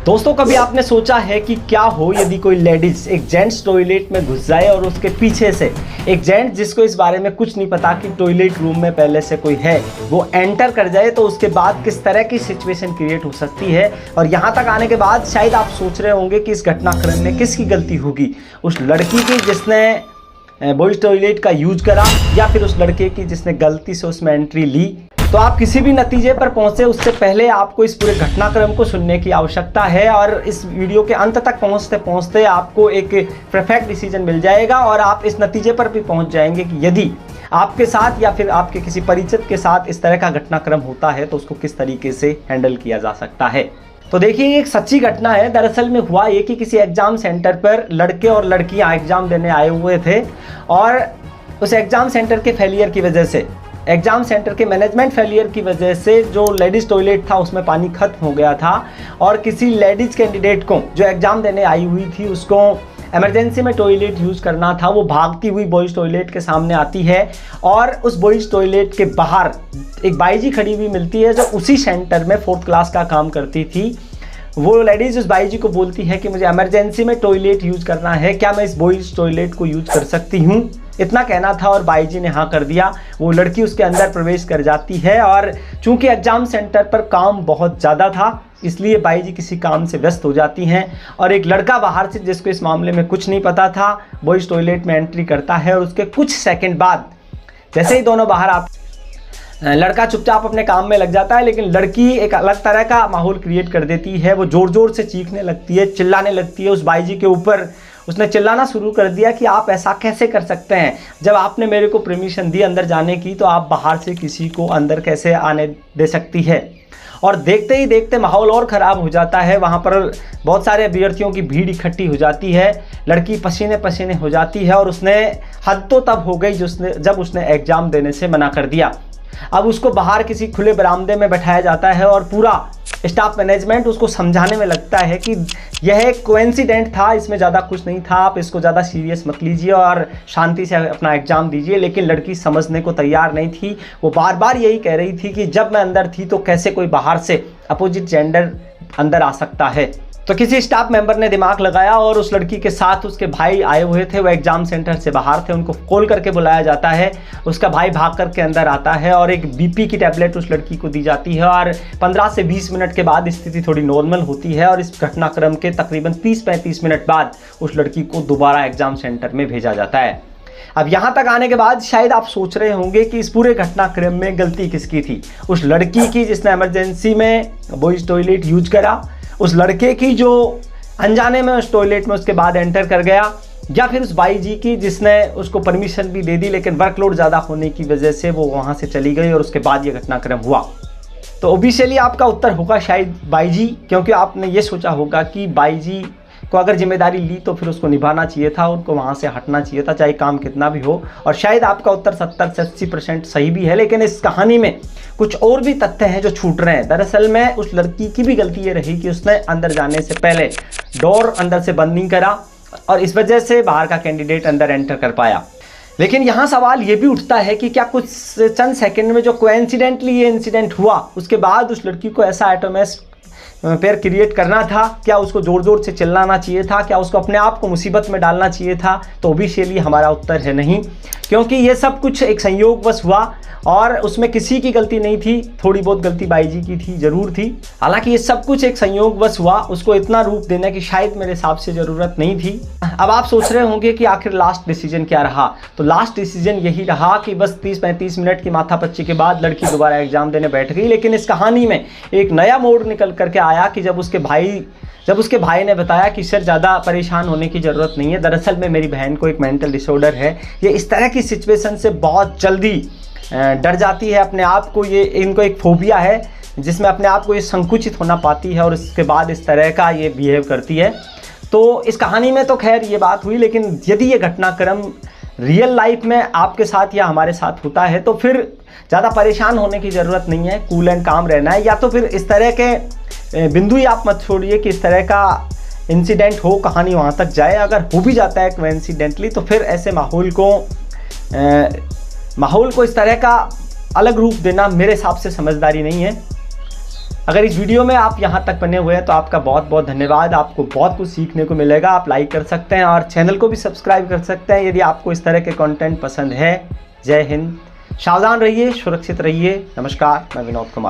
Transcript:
दोस्तों, कभी आपने सोचा है कि क्या हो यदि कोई लेडीज एक जेंट्स टॉयलेट में घुस जाए और उसके पीछे से एक जेंट्स जिसको इस बारे में कुछ नहीं पता कि टॉयलेट रूम में पहले से कोई है वो एंटर कर जाए, तो उसके बाद किस तरह की सिचुएशन क्रिएट हो सकती है। और यहाँ तक आने के बाद शायद आप सोच रहे होंगे कि इस घटनाक्रम में किसकी गलती होगी, उस लड़की की जिसने बॉयज टॉयलेट का यूज करा या फिर उस लड़के की जिसने गलती से उसमें एंट्री ली। तो आप किसी भी नतीजे पर पहुंचे उससे पहले आपको इस पूरे घटनाक्रम को सुनने की आवश्यकता है, और इस वीडियो के अंत तक पहुंचते पहुंचते आपको एक परफेक्ट डिसीजन मिल जाएगा और आप इस नतीजे पर भी पहुंच जाएंगे कि यदि आपके साथ या फिर आपके किसी परिचित के साथ इस तरह का घटनाक्रम होता है तो उसको किस तरीके से हैंडल किया जा सकता है। तो देखिए, ये एक सच्ची घटना है। दरअसल में हुआ ये कि किसी एग्जाम सेंटर पर लड़के और लड़कियां एग्जाम देने आए हुए थे और उस एग्जाम सेंटर के फेलियर की वजह से, एग्जाम सेंटर के मैनेजमेंट फेलियर की वजह से जो लेडीज़ टॉयलेट था उसमें पानी खत्म हो गया था और किसी लेडीज़ कैंडिडेट को जो एग्ज़ाम देने आई हुई थी उसको इमरजेंसी में टॉयलेट यूज़ करना था। वो भागती हुई बॉयज़ टॉयलेट के सामने आती है और उस बॉयज़ टॉयलेट के बाहर एक बाई जी खड़ी हुई मिलती है जो उसी सेंटर में 4th क्लास का काम करती थी। वो लेडीज़ उस बाई जी को बोलती है कि मुझे इमरजेंसी में टॉयलेट यूज़ करना है, क्या मैं इस बॉयज़ टॉयलेट को यूज़ कर सकती हूँ। इतना कहना था और बाई जी ने हाँ कर दिया। वो लड़की उसके अंदर प्रवेश कर जाती है और चूंकि एग्जाम सेंटर पर काम बहुत ज़्यादा था इसलिए बाई जी किसी काम से व्यस्त हो जाती हैं और एक लड़का बाहर से जिसको इस मामले में कुछ नहीं पता था बॉयज़ टॉयलेट में एंट्री करता है और उसके कुछ सेकंड बाद जैसे ही दोनों बाहर लड़का चुपचाप अपने काम में लग जाता है, लेकिन लड़की एक अलग तरह का माहौल क्रिएट कर देती है। वो ज़ोर ज़ोर से चीखने लगती है, चिल्लाने लगती है उस बाई जी के ऊपर। उसने चिल्लाना शुरू कर दिया कि आप ऐसा कैसे कर सकते हैं, जब आपने मेरे को परमिशन दी अंदर जाने की तो आप बाहर से किसी को अंदर कैसे आने दे सकती है। और देखते ही देखते माहौल और ख़राब हो जाता है। वहाँ पर बहुत सारे अभ्यर्थियों की भीड़ इकट्ठी हो जाती है, लड़की पसीने पसीने हो जाती है और उसने हद तो तब हो गई जब उसने एग्ज़ाम देने से मना कर दिया। अब उसको बाहर किसी खुले बरामदे में बैठाया जाता है और पूरा स्टाफ मैनेजमेंट उसको समझाने में लगता है कि यह एक कोइंसिडेंट था, इसमें ज़्यादा कुछ नहीं था, आप इसको ज़्यादा सीरियस मत लीजिए और शांति से अपना एग्ज़ाम दीजिए। लेकिन लड़की समझने को तैयार नहीं थी। वो बार बार यही कह रही थी कि जब मैं अंदर थी तो कैसे कोई बाहर से अपोजिट जेंडर अंदर आ सकता है। तो किसी स्टाफ मेंबर ने दिमाग लगाया और उस लड़की के साथ उसके भाई आए हुए थे, वो एग्जाम सेंटर से बाहर थे, उनको कॉल करके बुलाया जाता है। उसका भाई भाग करके अंदर आता है और एक बीपी की टैबलेट उस लड़की को दी जाती है और 15 से 20 मिनट के बाद स्थिति थोड़ी नॉर्मल होती है और इस घटनाक्रम के तकरीबन 30-35 मिनट बाद उस लड़की को दोबारा एग्जाम सेंटर में भेजा जाता है। अब यहाँ तक आने के बाद शायद आप सोच रहे होंगे कि इस पूरे घटनाक्रम में गलती किसकी थी, उस लड़की की जिसने इमरजेंसी में बॉयज़ टॉयलेट यूज करा, उस लड़के की जो अनजाने में उस टॉयलेट में उसके बाद एंटर कर गया, या फिर उस बाई जी की जिसने उसको परमिशन भी दे दी लेकिन वर्कलोड ज़्यादा होने की वजह से वो वहाँ से चली गई और उसके बाद ये घटनाक्रम हुआ। तो ऑब्वियसली आपका उत्तर होगा शायद बाई जी, क्योंकि आपने ये सोचा होगा कि बाई जी को अगर जिम्मेदारी ली तो फिर उसको निभाना चाहिए था, उनको वहाँ से हटना चाहिए था चाहे काम कितना भी हो। और शायद आपका उत्तर 70 से 80% सही भी है, लेकिन इस कहानी में कुछ और भी तथ्य हैं जो छूट रहे हैं। दरअसल में उस लड़की की भी गलती ये रही कि उसने अंदर जाने से पहले डोर अंदर से बंद नहीं करा और इस वजह से बाहर का कैंडिडेट अंदर एंटर कर पाया। लेकिन यहाँ सवाल ये भी उठता है कि क्या कुछ चंद सेकंड में जो कोइंसिडेंटली ये इंसिडेंट हुआ उसके बाद उस लड़की को ऐसा एटोमस पेयर क्रिएट करना था, क्या उसको ज़ोर ज़ोर से चिल्लाना चाहिए था, क्या उसको अपने आप को मुसीबत में डालना चाहिए था? तो ऑब्वियसली हमारा उत्तर है नहीं, क्योंकि ये सब कुछ एक संयोगवश हुआ और उसमें किसी की गलती नहीं थी। थोड़ी बहुत गलती बाई जी की थी, ज़रूर थी। हालांकि ये सब कुछ एक संयोगवश हुआ, उसको इतना रूप देने की शायद मेरे हिसाब से ज़रूरत नहीं थी। अब आप सोच रहे होंगे कि आखिर लास्ट डिसीजन क्या रहा। तो लास्ट डिसीजन यही रहा कि बस 30-35 मिनट की माथापच्ची के बाद लड़की दोबारा एग्जाम देने बैठ गई। लेकिन इस कहानी में एक नया मोड़ निकल करके आया कि जब उसके भाई ने बताया कि सर ज़्यादा परेशान होने की ज़रूरत नहीं है, दरअसल में मेरी बहन को एक मेंटल डिसऑर्डर है, ये इस तरह की सिचुएशन से बहुत जल्दी डर जाती है अपने आप को, ये इनको एक फोबिया है जिसमें अपने आप को ये संकुचित होना पाती है और इसके बाद इस तरह का ये बिहेव करती है। तो इस कहानी में तो खैर ये बात हुई, लेकिन यदि ये घटनाक्रम रियल लाइफ में आपके साथ या हमारे साथ होता है तो फिर ज़्यादा परेशान होने की ज़रूरत नहीं है, कूल एंड काम रहना है। या तो फिर इस तरह के बिंदु ही आप मत छोड़िए कि इस तरह का इंसिडेंट हो, कहानी वहाँ तक जाए। अगर हो भी जाता है कोइंसिडेंटली तो फिर ऐसे माहौल को इस तरह का अलग रूप देना मेरे हिसाब से समझदारी नहीं है। अगर इस वीडियो में आप यहाँ तक बने हुए हैं तो आपका बहुत बहुत धन्यवाद। आपको बहुत कुछ सीखने को मिलेगा। आप लाइक कर सकते हैं और चैनल को भी सब्सक्राइब कर सकते हैं यदि आपको इस तरह के कंटेंट पसंद है। जय हिंद। सावधान रहिए, सुरक्षित रहिए। नमस्कार, मैं विनोद कुमार।